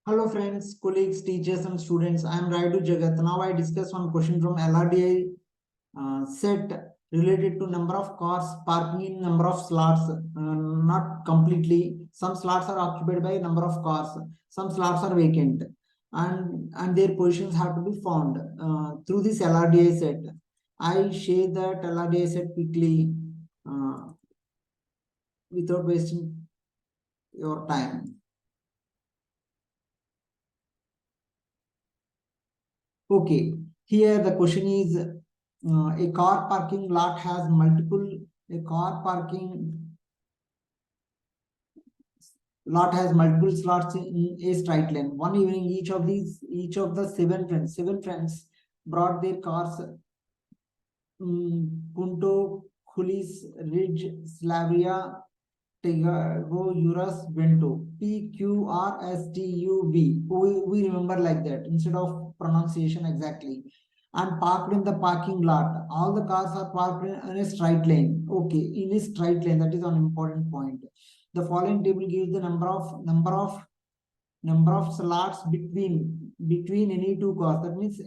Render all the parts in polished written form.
Hello friends, colleagues, teachers and students. I am rayudu.jagath. Now I discuss one question from LRDI set related to number of cars parking in number of slots. Not completely. Some slots are occupied by number of cars. Some slots are vacant, and their positions have to be found through this LRDI set. I share that LRDI set quickly without wasting your time. Okay, here the question is a car parking lot has a car parking lot has multiple slots in a straight line. One evening, each of the seven friends brought their cars, Punto, Khulis, Ridge, Slavia, Tegago, Urus, Vento, PQRSTUV. We remember like that instead of pronunciation exactly. And parked in the parking lot. All the cars are parked in a straight lane. Okay, in a straight lane. That is an important point. The following table gives the number of slots between any two cars. That means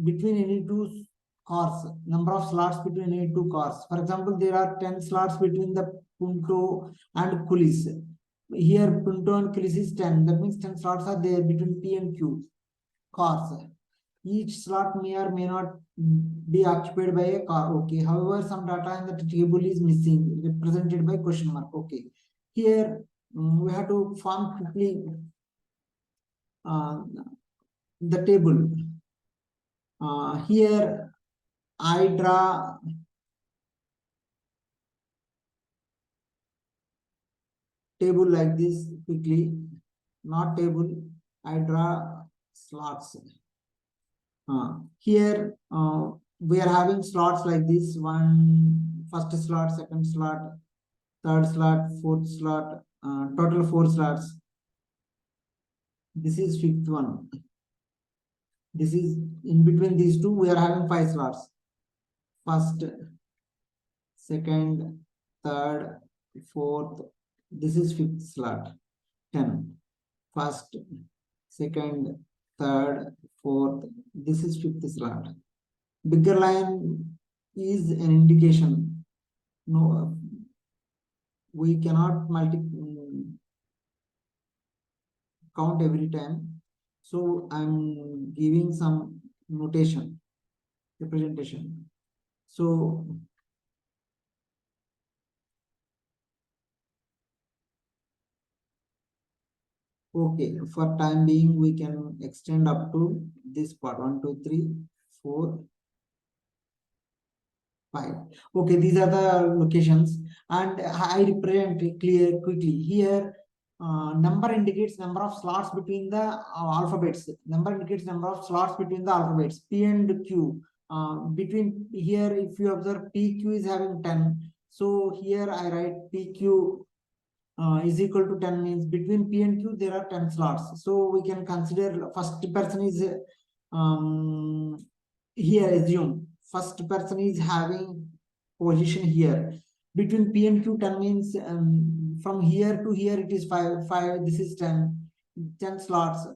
between any two cars, number of slots between any two cars. For example, there are 10 slots between the Punto and Kulis. Here, Punto and Kulis is 10. That means 10 slots are there between P and Q cars. Each slot may or may not be occupied by a car. Okay. However, some data in the table is missing, represented by question mark. Okay. Here, we have to form quickly the table. Here, I draw table like this quickly. Not table, I draw slots. Here, we are having slots like this. First slot, second slot, third slot, fourth slot, total 4 slots. This is fifth one. This is in between these two, we are having 5 slots. First, second, third, fourth. This is fifth slot. 10. First, second, third, fourth. This is fifth slot. Bigger line is an indication. No, we cannot count every time. So I'm giving some notation, representation. So okay, for time being, we can extend up to this part 1, 2, 3, 4, 5. Okay, these are the locations, and I represent it clear quickly here. Number indicates number of slots between the alphabets. Number indicates number of slots between the alphabets P and Q. Between here, if you observe, PQ is having 10. So here I write PQ is equal to 10, means between P and Q there are 10 slots. So we can consider first person is here, assume first person is having position here. Between P and Q, 10 means from here to here it is 5, this is 10 slots.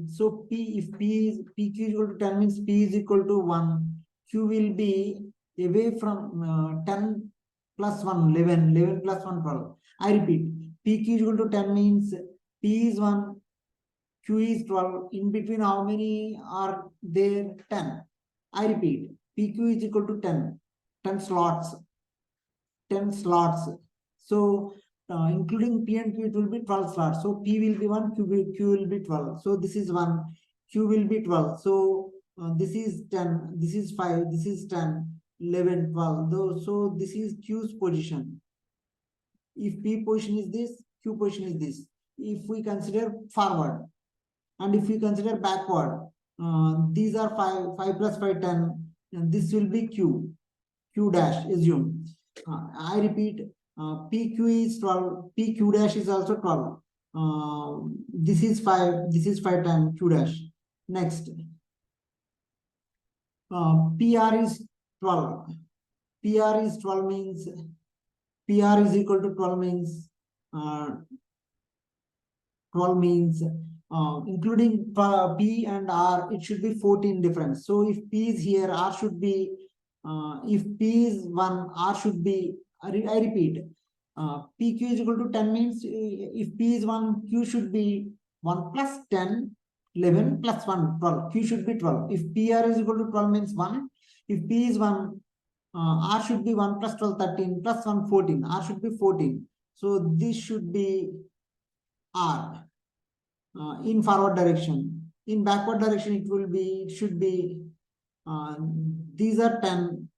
So if PQ is equal to 10 means P is equal to 1. Q will be away from 10 plus 1, 11, 11 plus 1, 12. I repeat, PQ is equal to 10 means P is 1, Q is 12. In between, how many are there? 10. I repeat, PQ is equal to 10. 10 slots. 10 slots. So, including P and Q, it will be 12 slots. So, P will be 1, Q will be 12. So, this is 1, Q will be 12. So, this is 10, this is 5, this is 10, 11, 12. So, this is Q's position. If P position is this, Q position is this. If we consider forward, and if we consider backward, these are 5 plus 5, 10. And this will be Q dash, assume. I repeat, PQ is 12, PQ dash is also 12. This is 5, this is 5 times Q dash. Next, PR is 12. PR is 12 means, PR is equal to 12 means 12 means including P and R, it should be 14 difference. So if P is here, R should be, if P is 1, R should be, I repeat, PQ is equal to 10 means if P is 1, Q should be 1 plus 10, 11 plus 1, 12. Q should be 12. If PR is equal to 12 means 1. If P is 1, R should be 1 plus 12, 13 plus 1, 14. R should be 14. So this should be R in forward direction. In backward direction, it should be, these are 10,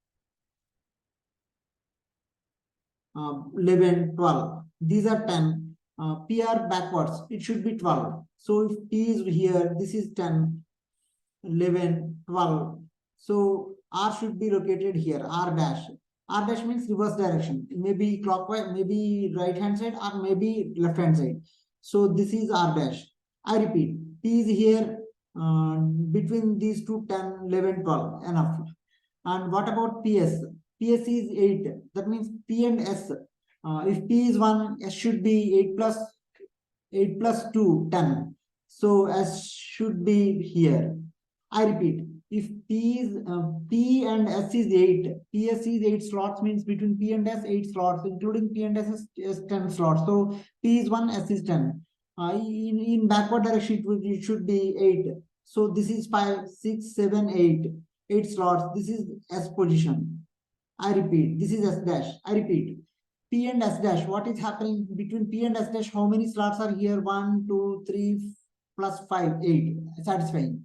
11, 12. These are 10. PR backwards, it should be 12. So if P is here, this is 10, 11, 12. So R should be located here, R dash. R dash means reverse direction. Maybe clockwise, maybe right hand side, or maybe left hand side. So this is R dash. I repeat, P is here between these two, 10, 11, 12. Enough. And what about PS? PS is 8. That means P and S. If P is 1, S should be 8 plus 2, 10. So S should be here. I repeat, if P and S is 8, PS is 8 slots, means between P and S 8 slots, including P and S is 10 slots. So P is 1, S is 10. In backward direction, it should be 8. So this is 5, 6, 7, 8. 8 slots. This is S position. I repeat, this is S dash. I repeat, P and S dash. What is happening between P and S dash? How many slots are here? 1, 2, 3, plus 5, 8. Satisfying.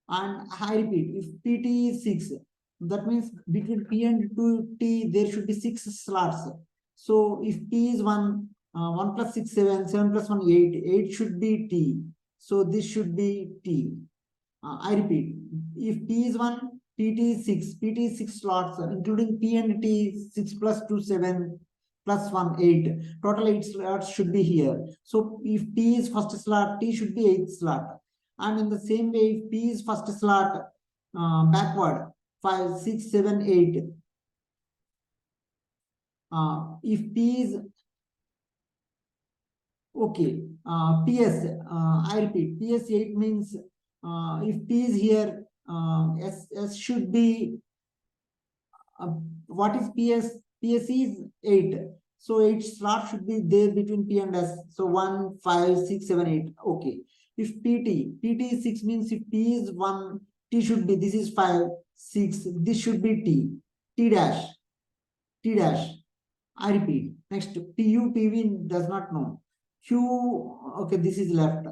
And I repeat, if PT is 6, that means between P and 2T, there should be 6 slots. So if P is 1, 1 plus 6, 7, 7 plus 1, 8, 8 should be T. So this should be T. I repeat, if P is 1, PT is 6, PT is 6 slots, including P and T, 6 plus 2, 7, plus 1, 8. Total 8 slots should be here. So if P is first slot, T should be 8th slot. And in the same way, if P is first slot, backward, 5, 6, 7, 8. If P is, okay, PS, I repeat, PS 8 means if P is here, S should be, what is PS? PS is 8. So 8 slots should be there between P and S. So 1, 5, 6, 7, 8. Okay. If PT is 6 means if P is 1, T should be, this is 5, 6. This should be T. T dash. T dash. I repeat. Next, PU, PV does not know. Q, okay, this is left.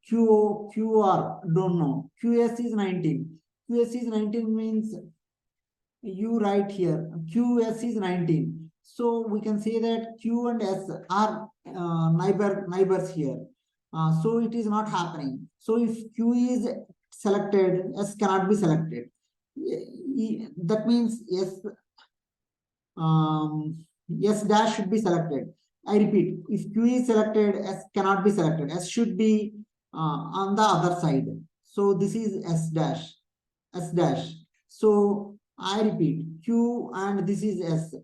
QR, don't know. QS is 19. QS is 19 means you write here QS is 19. So we can say that Q and S are neighbors here. So it is not happening. So if Q is selected, S cannot be selected. That means S dash should be selected. I repeat, if Q is selected, S cannot be selected. S should be on the other side. So this is S dash. S dash. So I repeat, Q and this is S.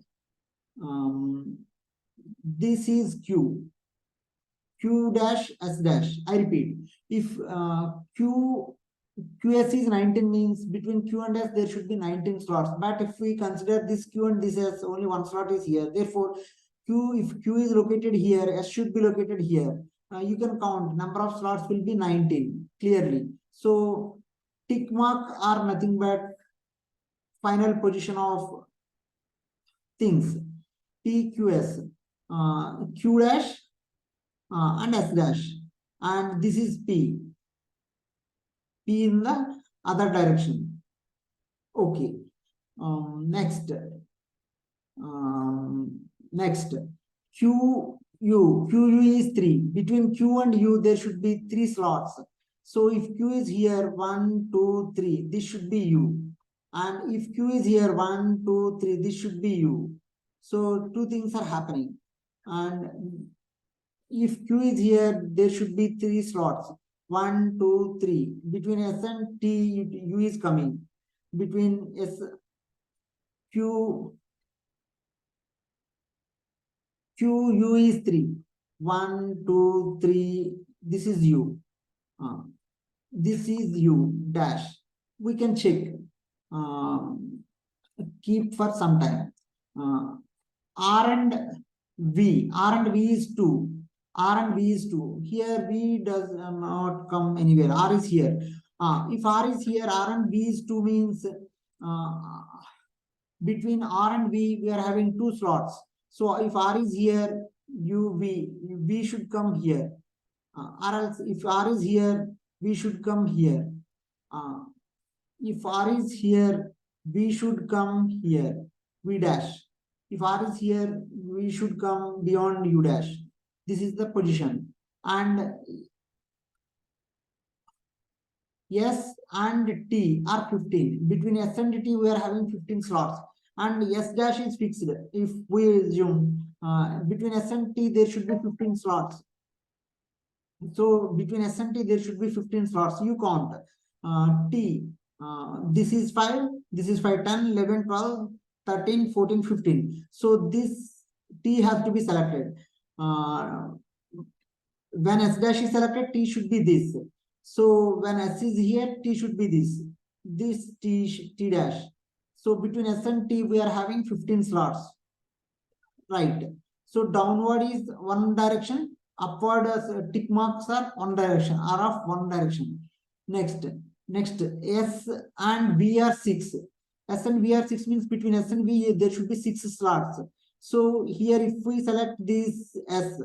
This is Q. Q dash S dash. I repeat, if QS is 19 means between Q and S there should be 19 slots. But if we consider this Q and this S, only one slot is here. Therefore, if Q is located here, S should be located here. You can count number of slots will be 19 clearly. So tick mark are nothing but final position of things. PQS, Q dash and S dash, and this is P in the other direction. Okay. Next, next, QU is 3. Between Q and U, there should be 3 slots. So if Q is here, 1, 2, 3, this should be U. And if Q is here, 1, 2, 3, this should be U. So two things are happening. And if Q is here, there should be 3 slots. 1, 2, 3. Between S and T, U is coming. Between S, Q, U is 3. 1, 2, 3. This is you. This is you dash. We can check. Keep for some time. R and V. R and V is 2. R and V is 2. Here V does not come anywhere. R is here. If R is here, R and V is 2 means between R and V, we are having 2 slots. So if R is here, V should come here. Or else if R is here, V should come here. If R is here, V should come here. V dash. If R is here, we should come beyond U dash. This is the position. And S and T are 15. Between S and T, we are having 15 slots. And S dash is fixed. If we assume between S and T, there should be 15 slots. So between S and T, there should be 15 slots. You count. T, this is 5, this is 5, 10, 11, 12, 13, 14, 15. So this T has to be selected. When S dash is selected, T should be this. So when S is here, T should be this. This T dash. So between S and T, we are having 15 slots. Right. So downward is one direction. Upward tick marks are one direction, are of one direction. Next, S and V are 6. S and V are 6 means between S and V there should be 6 slots. So here if we select this S,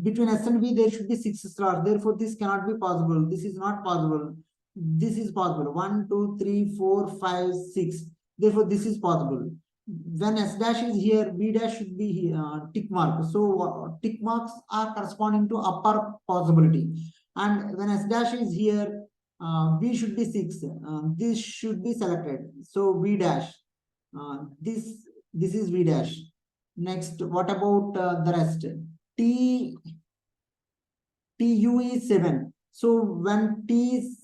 between S and V there should be 6 slots. Therefore this cannot be possible. This is not possible. This is possible. 1, 2, 3, 4, 5, 6. Therefore this is possible. When S dash is here, B dash should be here, tick mark. So tick marks are corresponding to upper possibility. And when S dash is here, B should be 6. This should be selected. So V dash. This is V dash. Next, what about the rest? TU is 7. So when T is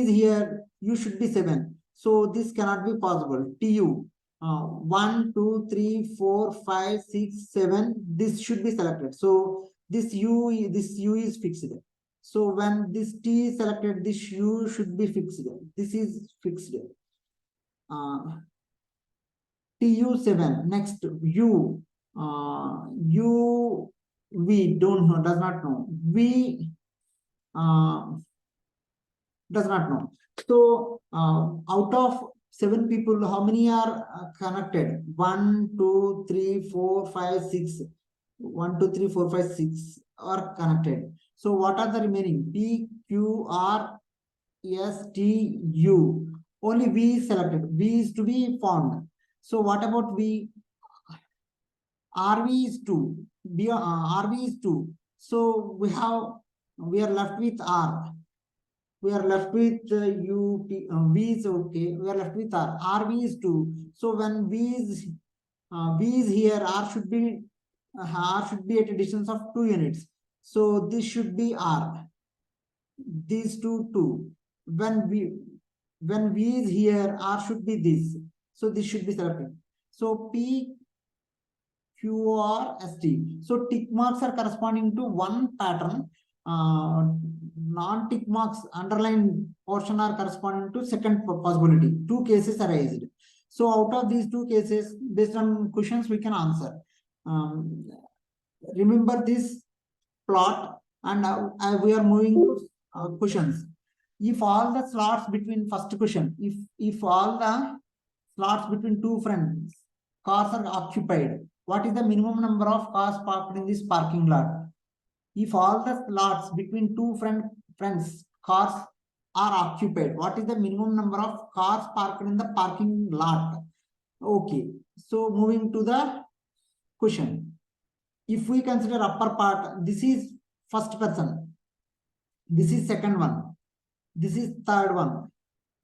here, U should be 7. So this cannot be possible. TU. 1, 2, 3, 4, 5, 6, 7. This should be selected. So this U is fixed. So when this T is selected, this U should be fixed. This is fixed. TU7. Next U. U V don't know, does not know. V does not know. So out of 7 people, how many are connected? 1, 2, 3, 4, 5, 6. 1, 2, 3, 4, 5, 6 are connected. So what are the remaining? P, Q, R, S, T, U. Only V is selected. V is to be found. So what about V? RV is 2. RV is 2. So we are left with R. We are left with U, P, V is okay. We are left with R. RV is 2. So when V is here, R should be at a distance of 2 units. So this should be R. These two. When V is here, R should be this. So this should be selected. So P, Q, R, S, T. So tick marks are corresponding to one pattern. Non-tick marks, underlined portion are corresponding to second possibility. 2 cases are raised. So out of these 2 cases, based on questions, we can answer. Remember this plot, and we are moving to questions. If all the slots between first question, if all the slots between 2 friends cars are occupied, what is the minimum number of cars parked in this parking lot? If all the slots between 2 friends cars are occupied, what is the minimum number of cars parked in the parking lot? Okay, so moving to the question. If we consider upper part, this is first person, this is second one, this is third one,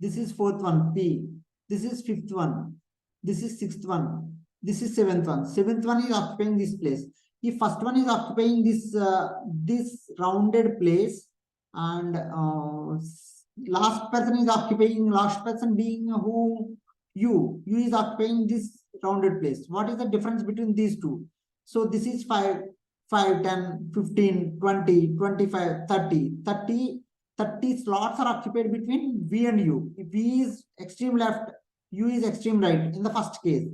this is fourth one, P, this is fifth one, this is sixth one, this is seventh one. Seventh one is occupying this place. If first one is occupying this this rounded place, and last person being who? U is occupying this rounded place. What is the difference between these two? So this is 5, 5, 10, 15, 20, 25, 30. 30 slots are occupied between V and U. If V is extreme left, U is extreme right in the first case.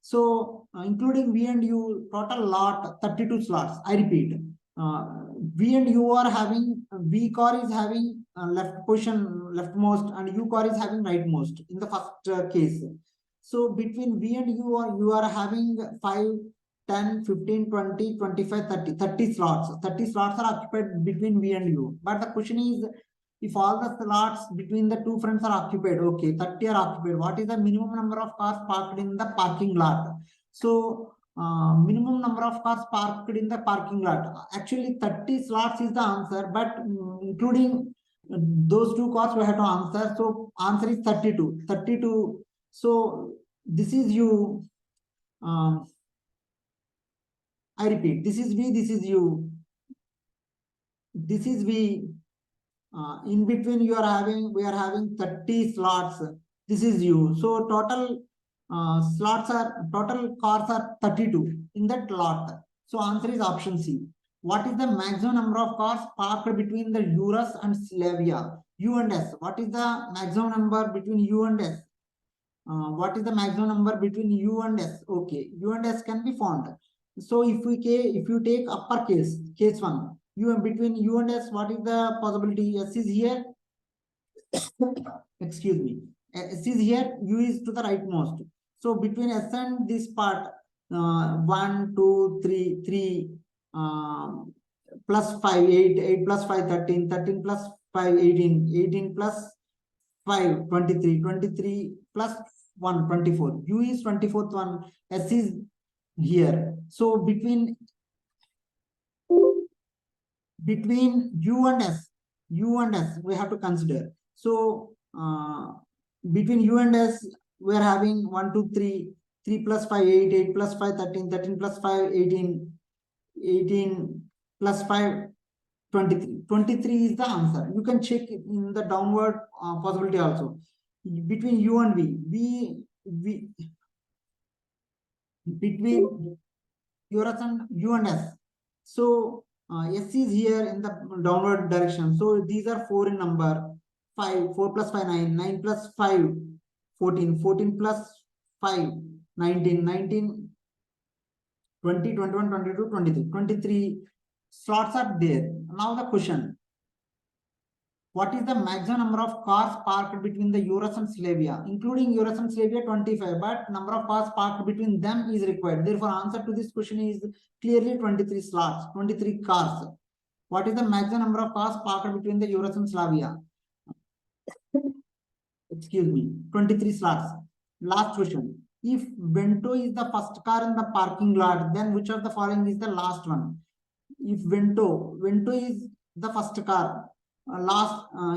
So including V and U, total lot 32 slots. I repeat, V and U are having, V core is having left position leftmost and U core is having rightmost in the first case. So between V and U, you are having 5, 10, 15, 20, 25, 30, 30 slots. 30 slots are occupied between V and U. But the question is, if all the slots between the two fronts are occupied, okay, 30 are occupied, what is the minimum number of cars parked in the parking lot? So, minimum number of cars parked in the parking lot. Actually, 30 slots is the answer, but including those two cars we have to answer. So, answer is 32. 32. So, this is you. I repeat, this is V, this is U. This is V. In between we are having 30 slots. This is U. So total total cars are 32 in that lot. So answer is option C. What is the maximum number of cars parked between the Urus and Slavia? U and S. What is the maximum number between U and S? What is the maximum number between U and S? Okay, U and S can be found. So if you take upper case 1, between U and S, what is the possibility? S is here. Excuse me. S is here, U is to the rightmost. So between S and this part, 1, 2, 3, 3 plus 5, 8, 8 plus 5, 13, 13 plus 5, 18, 18 plus 5, 23, 23 plus 1, 24. U is 24th one, S is here. So between U and S, we have to consider. So between U and S, we are having 1, 2, 3, 3 plus 5, 8, 8 plus 5, 13, 13 plus 5, 18, 18 plus 5, 23. 23 is the answer. You can check in the downward possibility also. Between U and V, between Urus and U and S. So S is here in the downward direction. So these are 4 in number. 5, 4 plus 5, 9, 9 plus 5, 14, 14 plus 5, 19, 19, 20, 21, 22, 23. 23 slots are there. Now the question. What is the maximum number of cars parked between the Urus and Slavia? Including Urus and Slavia, 25, but number of cars parked between them is required. Therefore, answer to this question is clearly 23 slots, 23 cars. What is the maximum number of cars parked between the Urus and Slavia? Excuse me, 23 slots. Last question. If Vento is the first car in the parking lot, then which of the following is the last one? If Vento is the first car,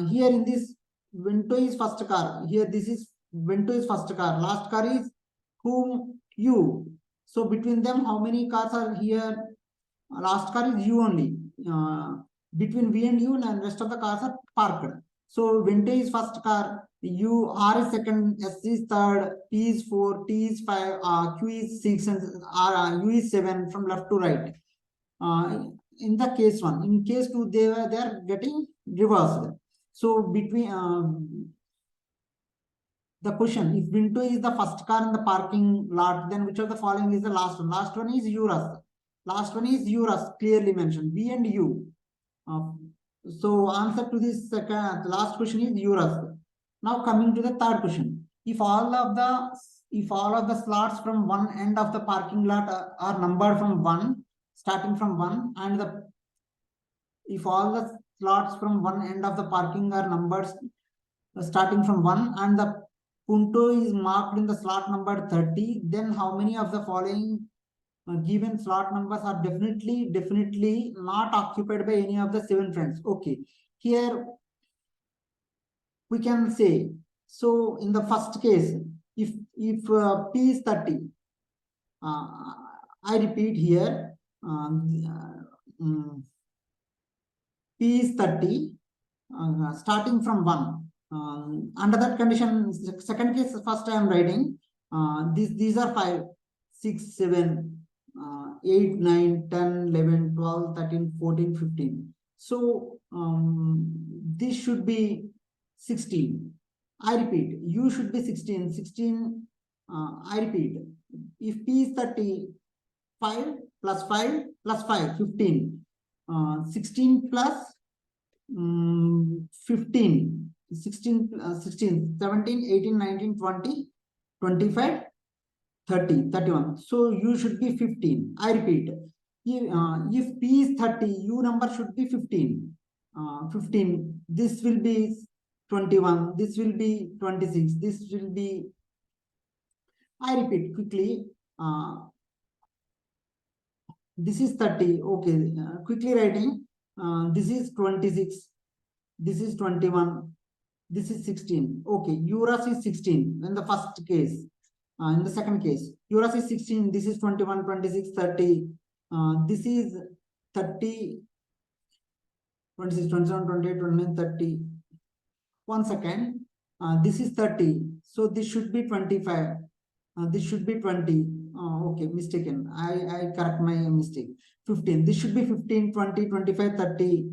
here in this Vento is first car, here this is Vento is first car, last car is whom? U. So between them, how many cars are here? Last car is U only. Between V and U, and rest of the cars are parked. So Vento is first car, U, R is second, S is third, P is 4, T is 5, Q is 6, and U is 7 from left to right. In the case 1, in case 2, they are getting reversed. So between the question, if Vento is the first car in the parking lot, then which of the following is the last one? Last one is Urus. Last one is Urus, clearly mentioned, V and U. So answer to this last question is Urus. Now coming to the third question. If all of the slots from one end of the parking lot are numbered from 1, starting from 1, and if all the slots from one end of the parking are numbered starting from 1, and the punto is marked in the slot number 30, then how many of the following given slot numbers are definitely not occupied by any of the 7 friends? Okay, here we can say, so in the first case, if P is 30, I repeat here, P is 30, starting from 1. Under that condition, second case, first I am writing, these are 5, 6, 7, 8, 9, 10, 11, 12, 13, 14, 15. So this should be 16. I repeat, U should be 16. 16, I repeat, if P is 30, 5 plus 5 plus 5, 15. 16 plus 15, 16, 16, 17, 18, 19, 20, 25, 30, 31. So U should be 15. I repeat, if P is 30, U number should be 15. 15, this will be 21, this will be 26, this will be, I repeat quickly, this is 30, okay, quickly writing, this is 26, this is 21, this is 16, okay, Uras is 16 in the first case. In the second case, Uras is 16, this is 21, 26, 30, this is 30, 26, 27, 28, 29, 30. 1 second, this is 30, so this should be 25, this should be 20, okay, mistaken, I correct my mistake. 15, this should be 15, 20, 25, 30,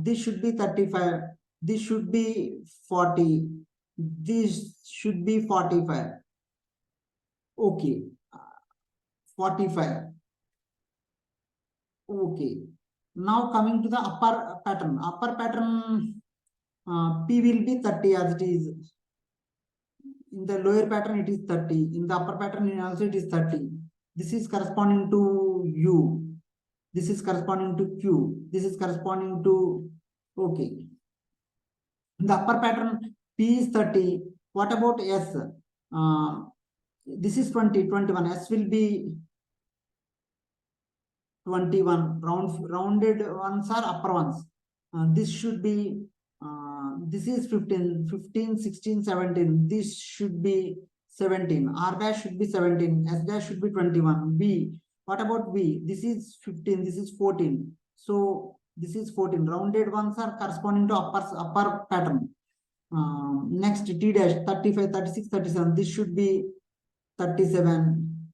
this should be 35, this should be 40, this should be 45, okay, 45, okay. Now coming to the upper pattern, P will be 30 as it is. In the lower pattern it is 30, in the upper pattern also it is 30. This is corresponding to U, this is corresponding to Q, this is corresponding to, okay. In the upper pattern P is 30. What about S? This is 20, 21. S will be 21. Rounded ones are upper ones. This should be, this is 15, 15, 16, 17. This should be 17. R dash should be 17. S dash should be 21. B. What about B? This is 15. This is 14. So this is 14. Rounded ones are corresponding to upper pattern. Next T dash 35, 36, 37. This should be 37.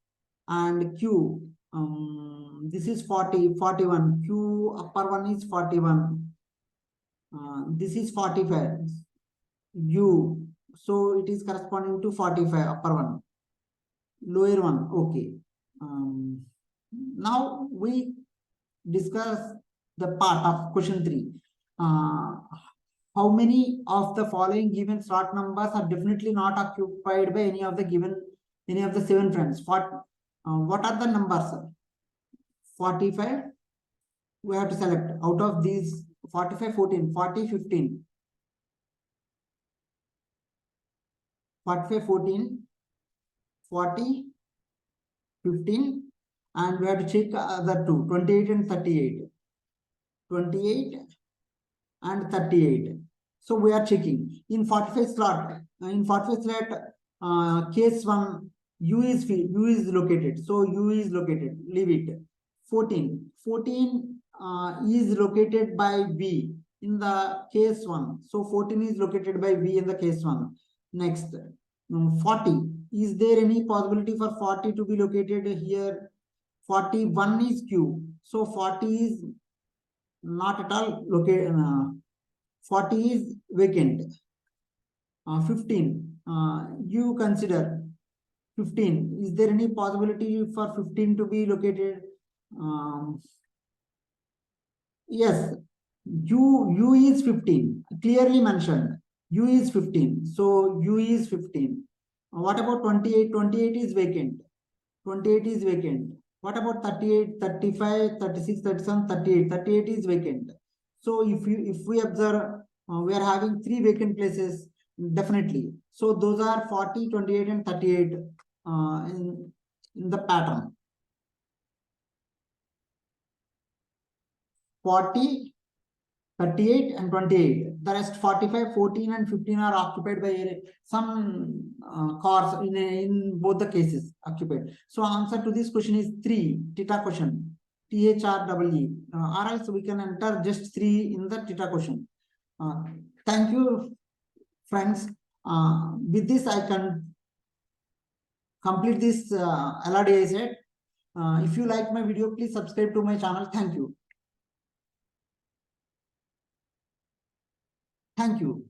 And Q. This is 40, 41. Q upper one is 41. This is 45. U. So it is corresponding to 45, upper one. Lower one, okay. Now we discuss the part of question 3. How many of the following given slot numbers are definitely not occupied by any of the 7 friends? What are the numbers? 45. We have to select out of these 45, 14, 40, 15. 45, 14, 40, 15, and we have to check other two, 28 and 38. 28 and 38. So we are checking. In 45 slot, case 1, U is located. So U is located. Leave it. 14. 14 is located by B in the case 1. So 14 is located by B in the case 1. Next, 40. Is there any possibility for 40 to be located here? 41 is Q. So 40 is not at all located. 40 is vacant. 15. You consider 15. Is there any possibility for 15 to be located? Yes. U is 15. Clearly mentioned. U is 15. So U is 15. What about 28? 28 is vacant. 28 is vacant. What about 38, 35, 36, 37, 38? 38 is vacant. So if we observe, we are having 3 vacant places, definitely. So those are 40, 28, and 38 in the pattern. 40, 38, and 28. The rest 45, 14, and 15 are occupied by some cars in both the cases occupied. So answer to this question is 3, theta question. THREE. Or else we can enter just 3 in the theta question. Thank you, friends. With this, I can complete this LRDI set. If you like my video, please subscribe to my channel. Thank you. Thank you.